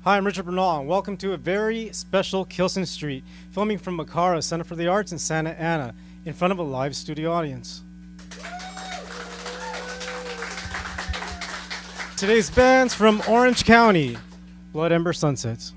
Hi, I'm Richard Bernal, and welcome to a very special Kilson Street, filming from Makara Center for the Arts in Santa Ana, in front of a live studio audience. Today's band's from Orange County, Blood Ember Sunsets.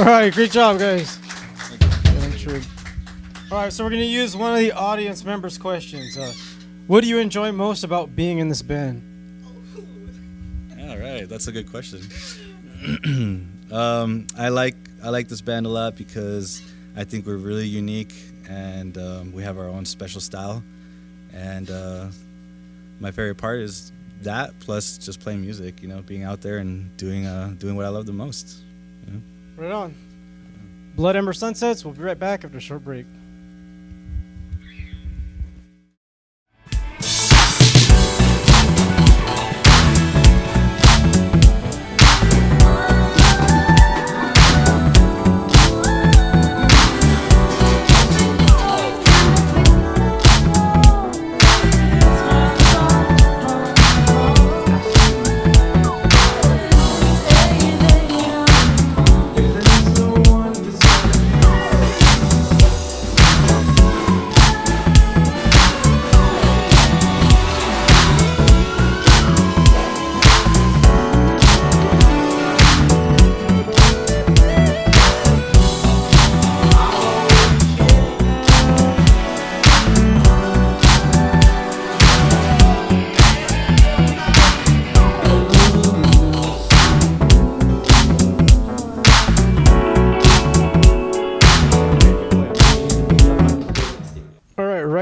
All right, great job, guys. All right, so we're going to use one of the audience members' questions. What do you enjoy most about being in this band? All right, that's a good question. I like this band a lot because I think we're really unique and we have our own special style. And my favorite part is that, plus just playing music. You know, being out there and doing what I love the most. You know? Right on. Blood Ember Sunsets. We'll be right back after a short break.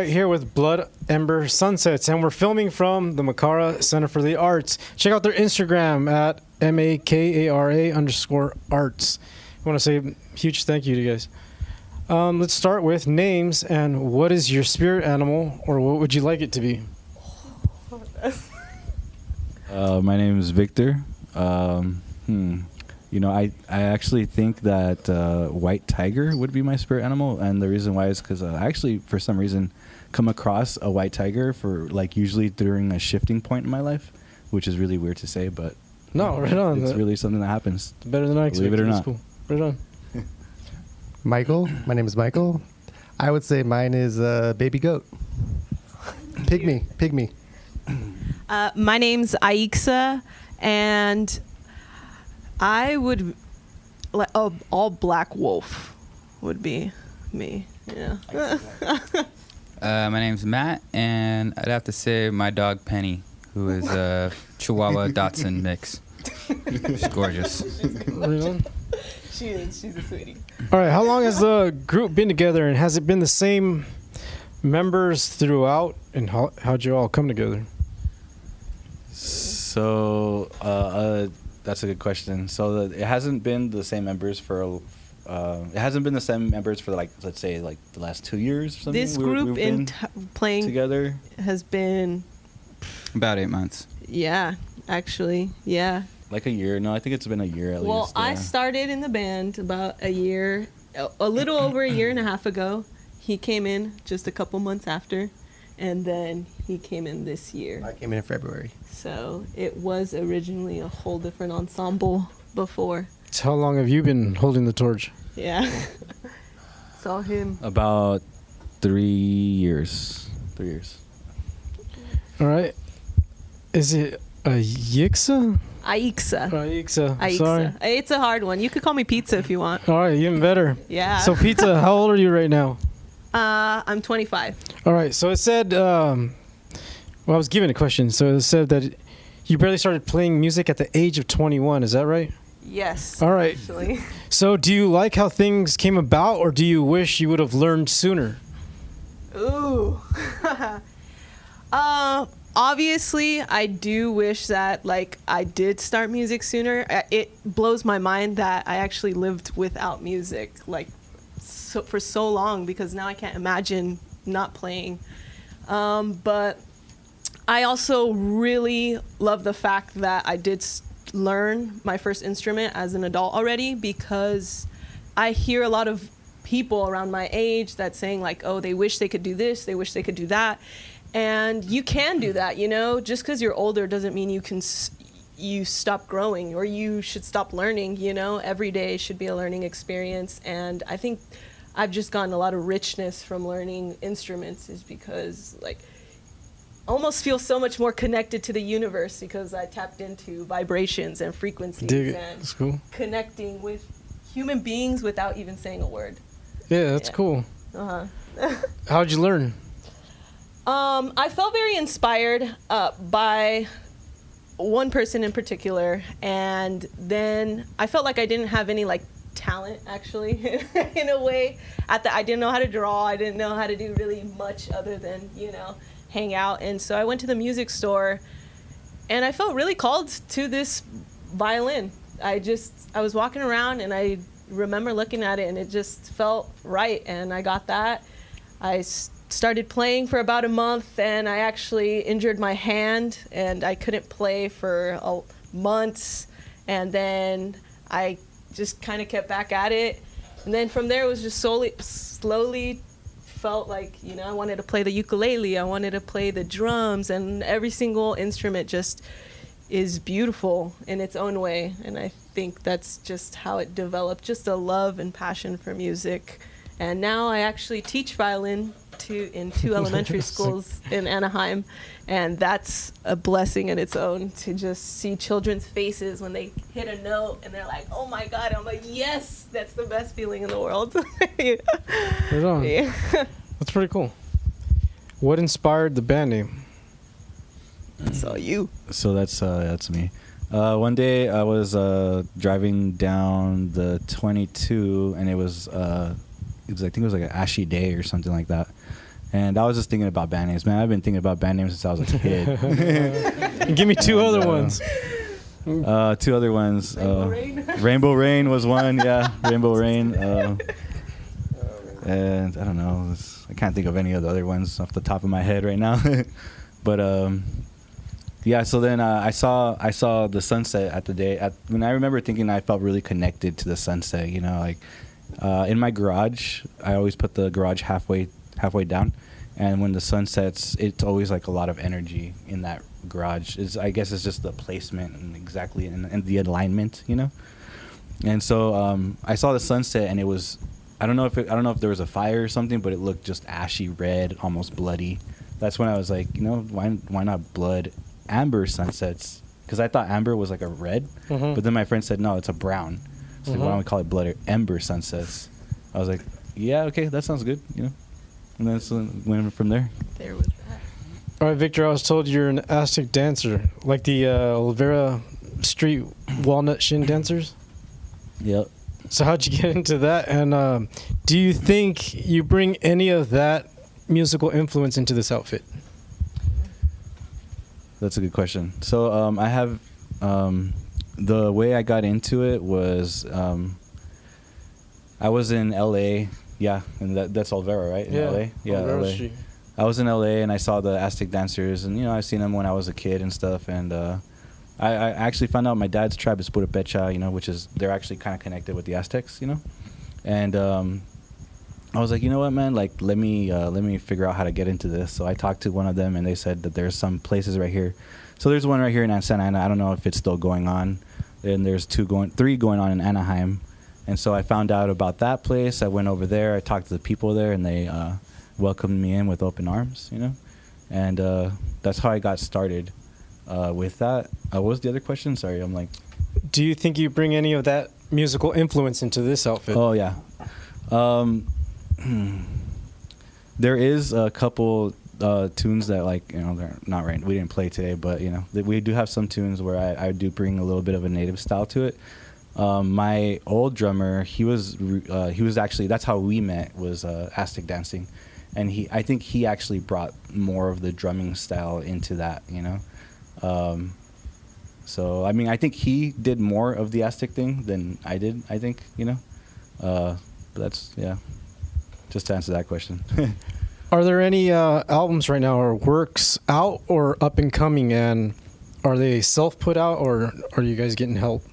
Here with Blood Ember Sunsets, and we're filming from the Makara Center for the Arts. Check out their Instagram at MAKARA_arts. I want to say a huge thank you to you guys. Let's start with names, and what is your spirit animal, or what would you like it to be? My name is Victor. You know, I actually think that white tiger would be my spirit animal, and the reason why is because I actually, for some reason, come across a white tiger for like usually during a shifting point in my life, which is really weird to say, but no, right on. It's really something that happens. It's better than I expected. Believe it or not. Cool. Right on. Michael, my name is Michael. I would say mine is baby goat. Pygmy. My name's Aixa, and I would all black wolf would be me. Yeah. My name's Matt, and I'd have to say my dog Penny, who is a Chihuahua Dachshund mix. She's gorgeous. She is. She's a sweetie. All right, how long has the group been together, and has it been the same members throughout, and how'd you all come together? So that's a good question. So it hasn't been the same members for like, let's say, like the last 2 years or something. This group playing together has been about 8 months. Yeah, actually, yeah. Like a year. No, I think it's been a year at least. Well, I started in the band about a little over a year and a half ago. He came in just a couple months after, and then he came in this year. I came in February. So it was originally a whole different ensemble before. So how long have you been holding the torch? Yeah. Saw him. About 3 years. 3 years. All right. Is it Aixa? Aixa. Aixa. Aixa. Sorry. It's a hard one. You could call me Pizza if you want. All right, even better. Yeah. So Pizza, how old are you right now? I'm 25. All right. So it said, I was given a question. So it said that you barely started playing music at the age of 21. Is that right? Yes. All right. Actually. So do you like how things came about, or do you wish you would have learned sooner? Ooh. Obviously, I do wish that I did start music sooner. It blows my mind that I actually lived without music for so long, because now I can't imagine not playing. But I also really love the fact that I did learn my first instrument as an adult already, because I hear a lot of people around my age that saying oh, they wish they could do this, they wish they could do that. And you can do that, just because you're older doesn't mean you stop growing or you should stop learning. Every day should be a learning experience. And I think I've just gotten a lot of richness from learning instruments, is because almost feel so much more connected to the universe, because I tapped into vibrations and frequencies and That's cool. connecting with human beings without even saying a word. Yeah, that's Yeah. cool. Uh-huh. How'd you learn? I felt very inspired by one person in particular, and then I felt like I didn't have any like talent actually in a way. I didn't know how to draw. I didn't know how to do really much other than hang out. And so I went to the music store, and I felt really called to this violin. I was walking around, and I remember looking at it, and it just felt right, and I got that. I started playing for about a month, and I actually injured my hand, and I couldn't play for months, and then I just kind of kept back at it, and then from there it was just slowly felt like I wanted to play the ukulele, I wanted to play the drums, and every single instrument just is beautiful in its own way, and I think that's just how it developed, just a love and passion for music. And now I actually teach violin in two elementary schools in Anaheim, and that's a blessing in its own to just see children's faces when they hit a note and they're like, oh my God. I'm like, yes, that's the best feeling in the world. Right on. Yeah. That's pretty cool. What inspired the band name? So you. So that's me. One day I was driving down the 22, and it was I think it was like an ashy day or something like that. And I was just thinking about band names. Man, I've been thinking about band names since I was a kid. Give me two other ones. Two other ones. Rainbow Rain. Rainbow Rain was one, yeah. Rainbow Rain. And I don't know. I can't think of any of the other ones off the top of my head right now. But yeah. So then I saw the sunset when I remember thinking I felt really connected to the sunset. Like in my garage, I always put the garage halfway down, and when the sun sets, it's always like a lot of energy in that garage. I guess it's just the placement and exactly and the alignment, And so I saw the sunset, and it was I don't know if there was a fire or something, but it looked just ashy red, almost bloody. That's when I was like, why not blood amber sunsets? Because I thought amber was like a red, but then my friend said no, it's a brown. So why don't we call it blood or ember sunsets? I was like, yeah, okay, that sounds good, And then so went from there. There was that. All right, Victor, I was told you're an Aztec dancer, like the Olvera Street Walnut Shin dancers. Yep. So how'd you get into that? And do you think you bring any of that musical influence into this outfit? That's a good question. So I have the way I got into it was I was in LA. Yeah, and that's Olvera, right? In LA? Yeah, Olvera LA. Street. I was in LA, and I saw the Aztec dancers, and I've seen them when I was a kid and stuff. And I actually found out my dad's tribe is Purepecha, which is they're actually kind of connected with the Aztecs, And I was like, you know what, man? Like, let me figure out how to get into this. So I talked to one of them, and they said that there's some places right here. So there's one right here in Santa Ana. I don't know if it's still going on. And there's three going on in Anaheim. And so I found out about that place. I went over there. I talked to the people there, and they welcomed me in with open arms, And that's how I got started with that. What was the other question? Sorry, I'm like... Do you think you bring any of that musical influence into this outfit? Oh, yeah. There is a couple tunes that they're not right. We didn't play today, but we do have some tunes where I do bring a little bit of a native style to it. My old drummer, he was actually, that's how we met, was Aztec dancing, and I think he actually brought more of the drumming style into that. So I mean, I think he did more of the Aztec thing than I did. I think but that's just to answer that question. Are there any albums right now or works out or up and coming, and are they self-put out, or are you guys getting help?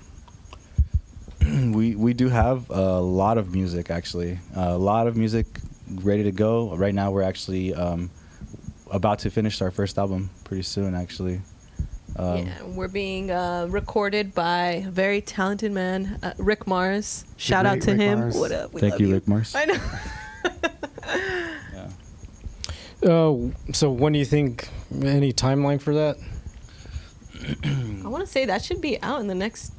We do have a lot of music, actually. A lot of music ready to go. Right now we're actually about to finish our first album pretty soon, actually. We're being recorded by a very talented man, Rick Mars. Shout out to Rick him. Mars. What up? We Thank love you, Rick Mars. I know. So when do you think, any timeline for that? I want to say that should be out in the next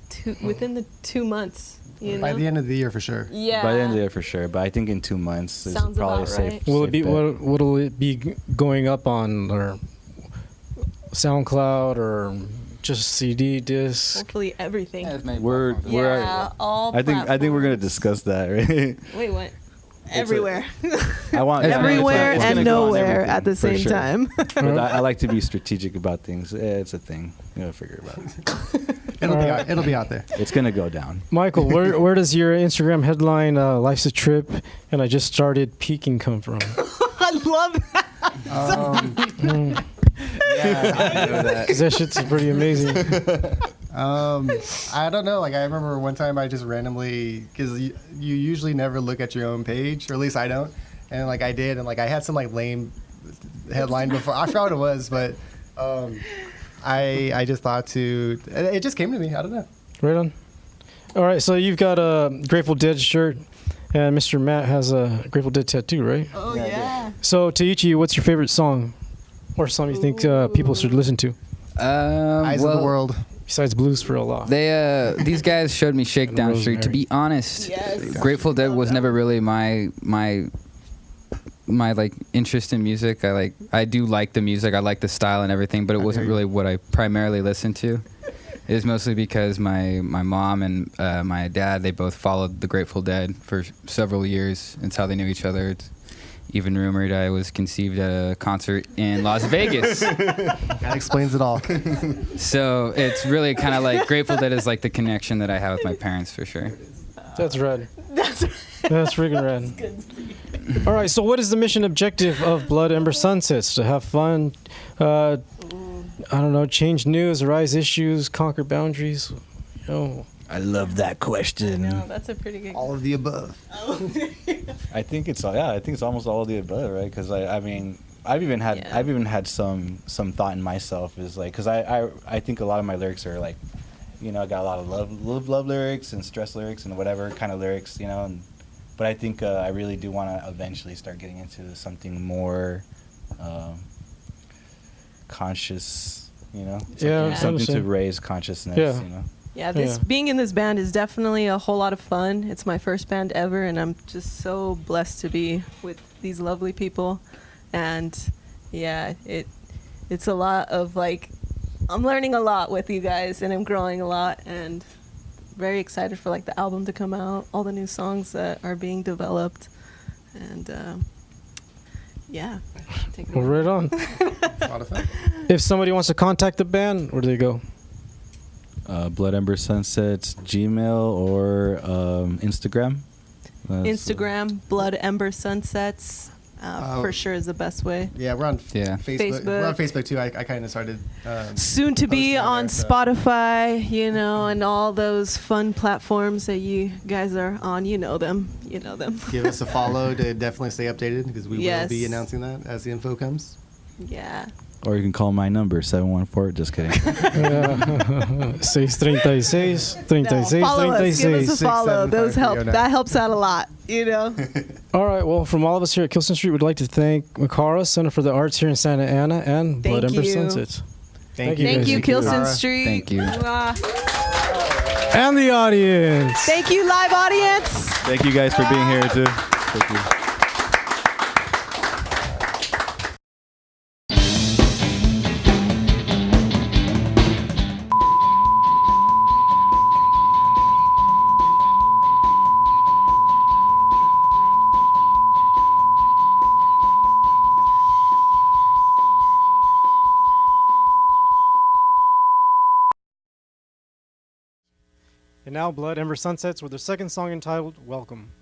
within the 2 months. You know? By the end of the year, for sure. Yeah. By the end of the year for sure, but I think in 2 months is Sounds probably about safe. right. Will it safe be bet. what'll it be going up on, or SoundCloud, or just CD disc? Hopefully everything. We're Yeah, all I think we're gonna platforms. discuss that, right? Wait, what? Everywhere. I want It's Everywhere it's and gonna go on nowhere everything, at the for same sure. time. But I like to be strategic about things. It's a thing. You gotta figure it out. It'll be out there. It's gonna go down. Michael, where does your Instagram headline "Life's a Trip" and I just started peaking come from? I love that. Yeah. Because that shit's pretty amazing. I don't know. Like, I remember one time I just randomly, because you usually never look at your own page, or at least I don't. And like I did, and like I had some like lame headline before. I forgot what it was, but I just thought to. It just came to me. I don't know. Right on. All right, so you've got a Grateful Dead shirt, and Mr. Matt has a Grateful Dead tattoo, right? Oh, yeah. So to each of you, what's your favorite song, or song you think people should listen to, Eyes of the world. besides Blues for Allah? They these guys showed me Shakedown Street. To be honest, Yes. Grateful Dead was never really my like interest in music. I do like the music. I like the style and everything, but it wasn't really what I primarily listened to. It was mostly because my mom and my dad, they both followed the Grateful Dead for several years. It's how they knew each other. It's even rumored I was conceived at a concert in Las Vegas. That explains it all. So it's really kind of like Grateful Dead is like the connection that I have with my parents for sure. That's red. That's That's freaking red. All right, so what is the mission objective of Blood Ember Sunsets? To have fun, I don't know, change news, arise issues, conquer boundaries. I love that question. No, that's a pretty good. All of the above. I think it's almost all of the above, right? Because I mean, I've even had some thought in myself is like, because I think a lot of my lyrics are like, you know, I got a lot of love lyrics and stress lyrics and whatever kind of lyrics, you know. But I think I really do want to eventually start getting into something more conscious, you know. Yeah, something to raise consciousness, Yeah. you know. Yeah, being in this band is definitely a whole lot of fun. It's my first band ever, and I'm just so blessed to be with these lovely people. And yeah, it's a lot of like, I'm learning a lot with you guys, and I'm growing a lot, and very excited for like the album to come out, all the new songs that are being developed, and yeah. Take it Well, away. right on. A lot of fun. If somebody wants to contact the band, where do they go? Blood Ember Sunsets, Gmail or Instagram. Instagram, Blood Ember Sunsets, for sure is the best way. Yeah, we're on Yeah. Facebook. We're on Facebook too. I kind of started. Soon to be posting on on there, so- Spotify, you know, and all those fun platforms that you guys are on. You know them. You know them. Give us a follow to definitely stay updated, because we will Yes. be announcing that as the info comes. Yeah. Or you can call my number, 714. Just kidding. 636, 36, No, follow us. Give us 36. a follow. 675 Those help. 309. That helps out a lot. You know. All right, well, from all of us here at Kilson Street, we'd like to thank Makara, Center for the Arts here in Santa Ana, and Blood Thank Ember you. Sunsets. Thank you. you. Thank you, Thank you, Kilson Cara. Street. Thank you. And the audience. Thank you, live audience. Thank you guys for being here too. Thank you. And now Blood Ember Sunsets with their second song entitled Welcome.